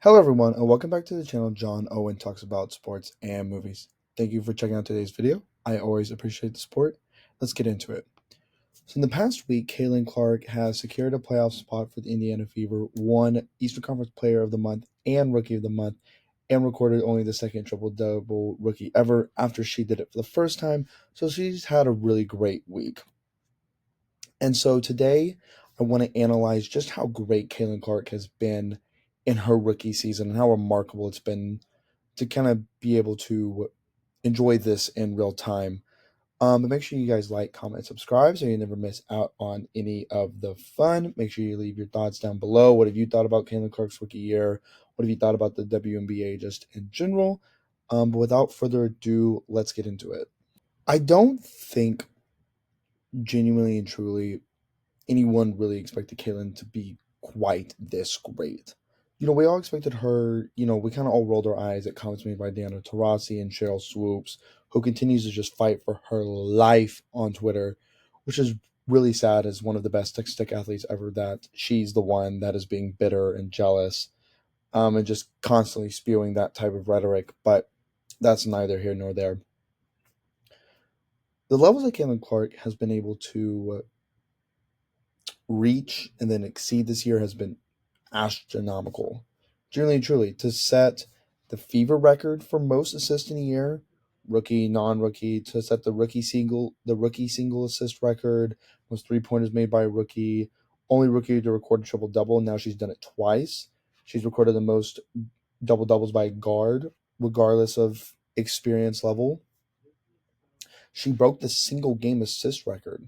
Hello, everyone, and welcome back to the channel. John Owen talks about sports and movies. Thank you for checking out today's video. I always appreciate the support. Let's get into it. So, in the past week, Caitlin Clark has secured a playoff spot for the Indiana Fever, won Eastern Conference Player of the Month and Rookie of the Month, and recorded only the second triple-double rookie ever after she did it for the first time. So, she's had a really great week. And so today, I want to analyze just how great Caitlin Clark has been in her rookie season and how remarkable it's been to kind of be able to enjoy this in real time. But make sure you guys like, comment, subscribe so you never miss out on any of the fun. Make sure you leave your thoughts down below. What have you thought about Caitlin Clark's rookie year? What have you thought about the WNBA just in general? But without further ado, let's get into it. I don't think genuinely and truly anyone really expected Caitlin to be quite this great. We all expected her, we kind of all rolled our eyes at comments made by Diana Taurasi and Cheryl Swoops, who continues to just fight for her life on Twitter, which is really sad as one of the best stick athletes ever, that she's the one that is being bitter and jealous, and just constantly spewing that type of rhetoric. But that's neither here nor there. The levels that Caitlin Clark has been able to reach and then exceed this year has been astronomical. Generally and truly, to set the Fever record for most assists in a year, rookie, non-rookie, to set the rookie single assist record, most 3-pointers made by a rookie, only rookie to record a triple double, and now she's done it twice. She's recorded the most double doubles by a guard, regardless of experience level. She broke the single game assist record.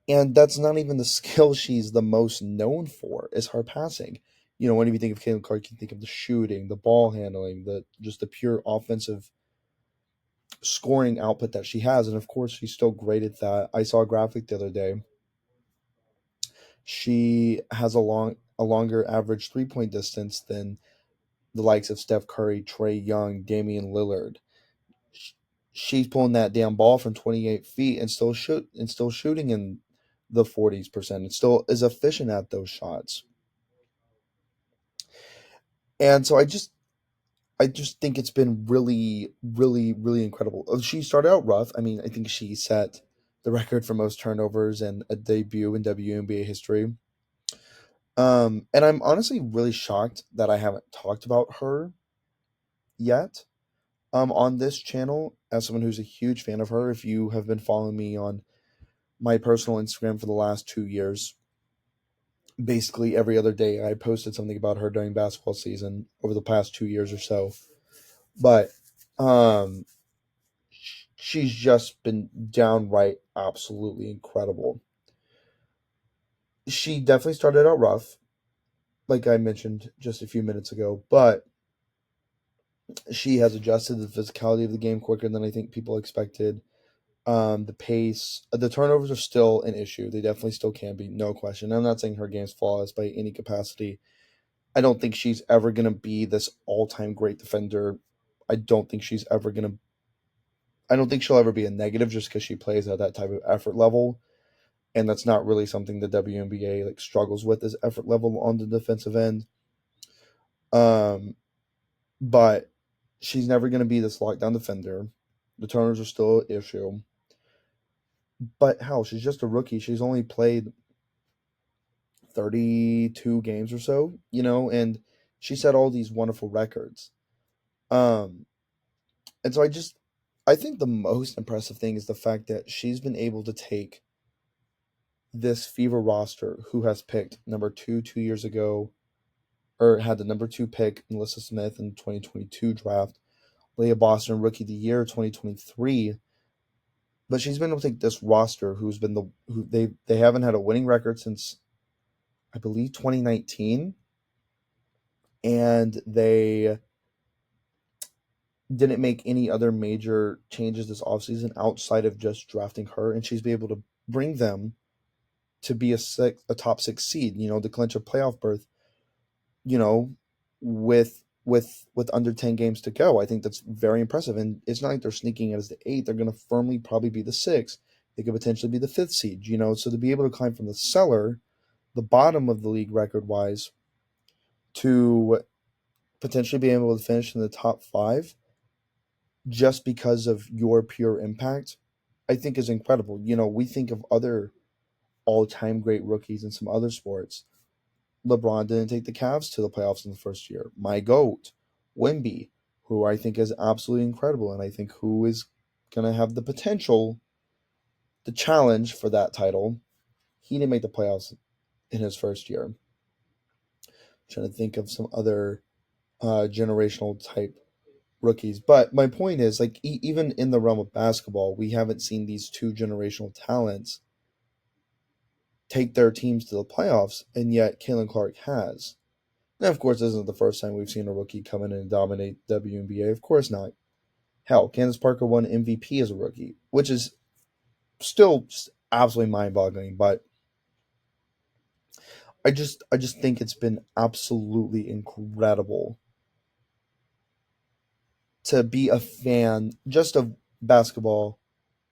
And that's not even the skill she's the most known for, is her passing. When you think of Caitlin Clark, you think of the shooting, the ball handling, the pure offensive scoring output that she has. And of course, she's still great at that. I saw a graphic the other day. She has a longer average 3-point distance than the likes of Steph Curry, Trae Young, Damian Lillard. She's pulling that damn ball from 28 feet and still shooting in the 40%, and still is efficient at those shots. And so I just think it's been really, really, really incredible. She started out rough. I mean, I think she set the record for most turnovers in a debut in WNBA history. And I'm honestly really shocked that I haven't talked about her yet on this channel, as someone who's a huge fan of her. If you have been following me on my personal Instagram for the last 2 years, basically every other day I posted something about her during basketball season over the past 2 years or so. But um she's just been downright absolutely incredible. She definitely started out rough, like I mentioned just a few minutes ago, but she has adjusted the physicality of the game quicker than I think people expected. The pace, the turnovers are still an issue. They definitely still can be, no question. I'm not saying her game's flawless by any capacity. I don't think she's ever going to be this all-time great defender. I don't think she's ever going to I don't think she'll ever be a negative just because she plays at that type of effort level. And that's not really something the WNBA struggles with, is effort level on the defensive end. But she's never going to be this lockdown defender. The turners are still an issue. But hell, she's just a rookie. She's only played 32 games or so, and she set all these wonderful records. And so I think the most impressive thing is the fact that she's been able to take this Fever roster, who has picked number 2 years ago, or had the number 2 pick, Melissa Smith, in the 2022 draft, Leah Boston, Rookie of the Year 2023. But she's been able to take this roster, who they haven't had a winning record since, I believe, 2019, and they didn't make any other major changes this offseason outside of just drafting her, and she's been able to bring them to be a top 6 seed, to clinch a playoff berth, with under 10 games to go. I think that's very impressive. And it's not like they're sneaking in as the 8th. They're going to firmly probably be the 6th. They could potentially be the 5th seed, so to be able to climb from the cellar, the bottom of the league record wise, to potentially be able to finish in the top five just because of your pure impact, I think is incredible. We think of other all time great rookies in some other sports. LeBron didn't take the Cavs to the playoffs in the first year. My GOAT, Wemby, who I think is absolutely incredible and I think who is going to have the potential, the challenge for that title. He didn't make the playoffs in his first year. I'm trying to think of some other generational type rookies. But my point is, like, even in the realm of basketball, we haven't seen these two generational talents take their teams to the playoffs, and yet Caitlin Clark has. And of course, this isn't the first time we've seen a rookie come in and dominate WNBA. Of course not. Hell, Candace Parker won MVP as a rookie, which is still just absolutely mind-boggling. But I just think it's been absolutely incredible to be a fan just of basketball,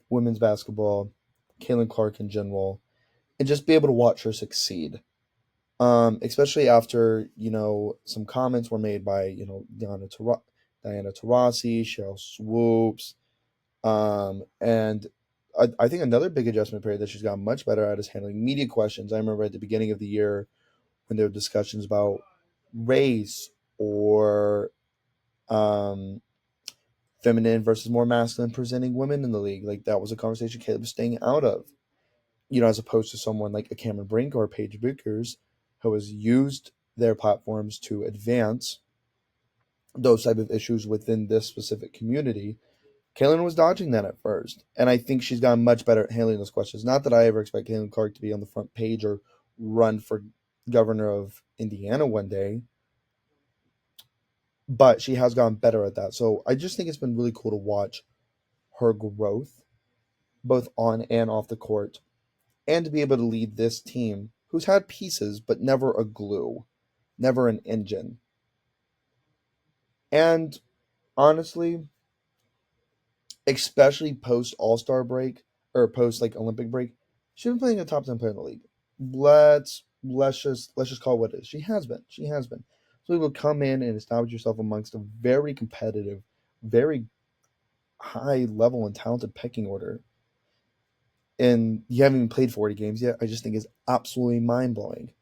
women's basketball, Caitlin Clark in general, and just be able to watch her succeed. Especially after some comments were made by Diana Taurasi, Cheryl Swoops, and I think another big adjustment period that she's gotten much better at is handling media questions. I remember at the beginning of the year when there were discussions about race or um, feminine versus more masculine presenting women in the league. Like that was a conversation Caleb was staying out of. As opposed to someone like a Cameron Brink or a Paige Buchers, who has used their platforms to advance those type of issues within this specific community. Kaylin was dodging that at first, and I think she's gotten much better at handling those questions. Not that I ever expect Caitlin Clark to be on the front page or run for governor of Indiana one day, but she has gotten better at that. So I just think it's been really cool to watch her growth, both on and off the court, and to be able to lead this team who's had pieces but never a glue, never an engine. And honestly, especially post All Star break or post like Olympic break, she's been playing a top 10 player in the league. Let's just call it what it is. She has been. She has been. So you will come in and establish yourself amongst a very competitive, very high level and talented pecking order. And you haven't even played 40 games yet. I just think is absolutely mind blowing.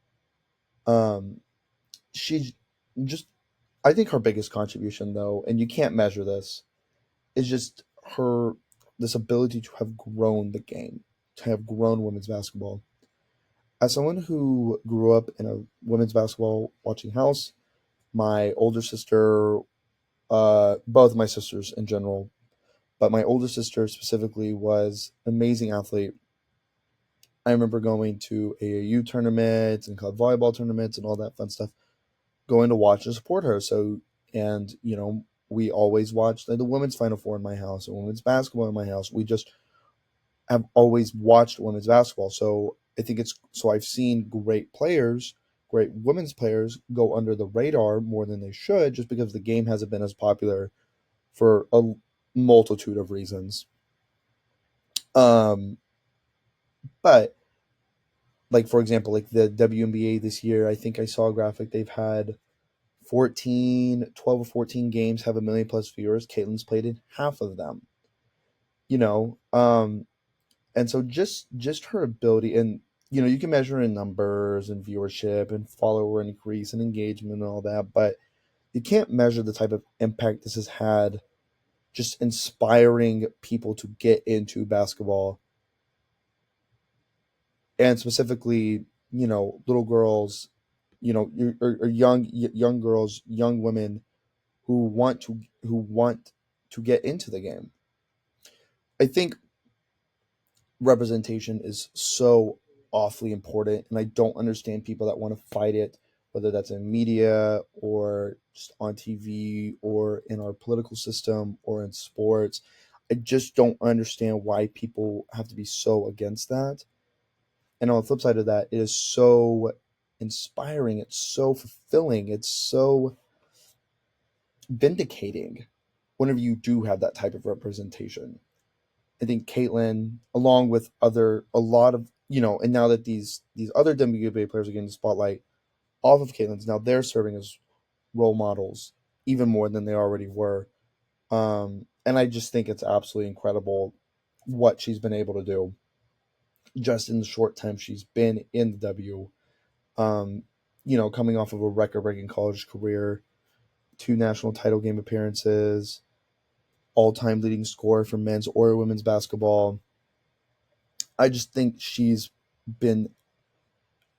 Um, she's just I think her biggest contribution though, and you can't measure this, is just her this ability to have grown the game, to have grown women's basketball. As someone who grew up in a women's basketball watching house, my older sister, both my sisters in general, but my older sister specifically was an amazing athlete. I remember going to AAU tournaments and club volleyball tournaments and all that fun stuff, going to watch and support her. So, and we always watched the women's Final Four in my house, and women's basketball in my house. We just have always watched women's basketball. So I think I've seen great players, great women's players go under the radar more than they should, just because the game hasn't been as popular for a multitude of reasons. Um, but like for example, like the WNBA this year, I think I saw a graphic. They've had 12 or 14 games have a million plus viewers. Caitlin's played in half of them. You know, um, and so just her ability, and you can measure in numbers and viewership and follower increase and engagement and all that, but you can't measure the type of impact this has had, just inspiring people to get into basketball, and specifically little girls, or young girls, young women who want to get into the game. I think representation is so awfully important, and I don't understand people that want to fight it, whether that's in media or just on TV or in our political system or in sports. I just don't understand why people have to be so against that. And on the flip side of that, it is so inspiring, it's so fulfilling, it's so vindicating whenever you do have that type of representation. I think Caitlyn, along with a lot of, and now that these other WNBA players are getting the spotlight, off of Caitlin's. Now they're serving as role models even more than they already were. And I just think it's absolutely incredible what she's been able to do just in the short time she's been in the W. Um, coming off of a record breaking college career, 2 national title game appearances, all time leading scorer for men's or women's basketball. I just think she's been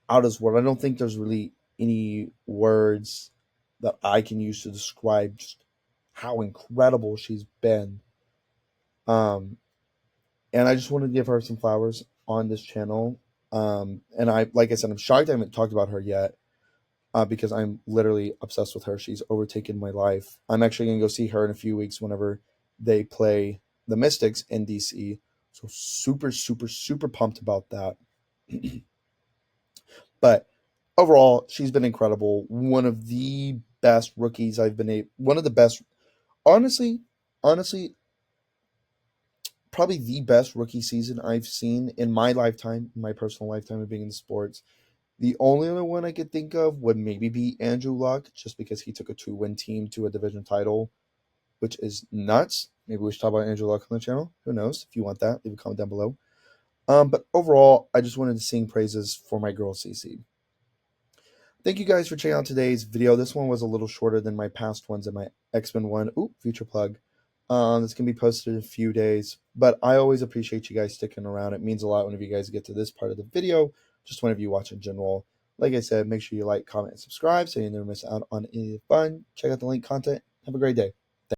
out of this world. I don't think there's really any words that I can use to describe just how incredible she's been. Um, and I just want to give her some flowers on this channel. And like I said, I'm shocked I haven't talked about her yet, because I'm literally obsessed with her. She's overtaken my life. I'm actually gonna go see her in a few weeks whenever they play the Mystics in DC. So super, super, super pumped about that. But overall, she's been incredible. One of the best rookies I've been one of the best, honestly, honestly, probably the best rookie season I've seen in my lifetime, in my personal lifetime of being in sports. The only other one I could think of would maybe be Andrew Luck, just because he took a 2-win team to a division title, which is nuts. Maybe we should talk about Andrew Luck on the channel. Who knows? If you want that, leave a comment down below. But overall, I just wanted to sing praises for my girl CC. Thank you guys for checking out today's video. This one was a little shorter than my past ones and my X-Men one. Ooh, future plug. It's going to be posted in a few days. But I always appreciate you guys sticking around. It means a lot whenever you guys get to this part of the video, just whenever you watch in general. Like I said, make sure you like, comment, and subscribe so you never miss out on any of the fun. Check out the link content. Have a great day.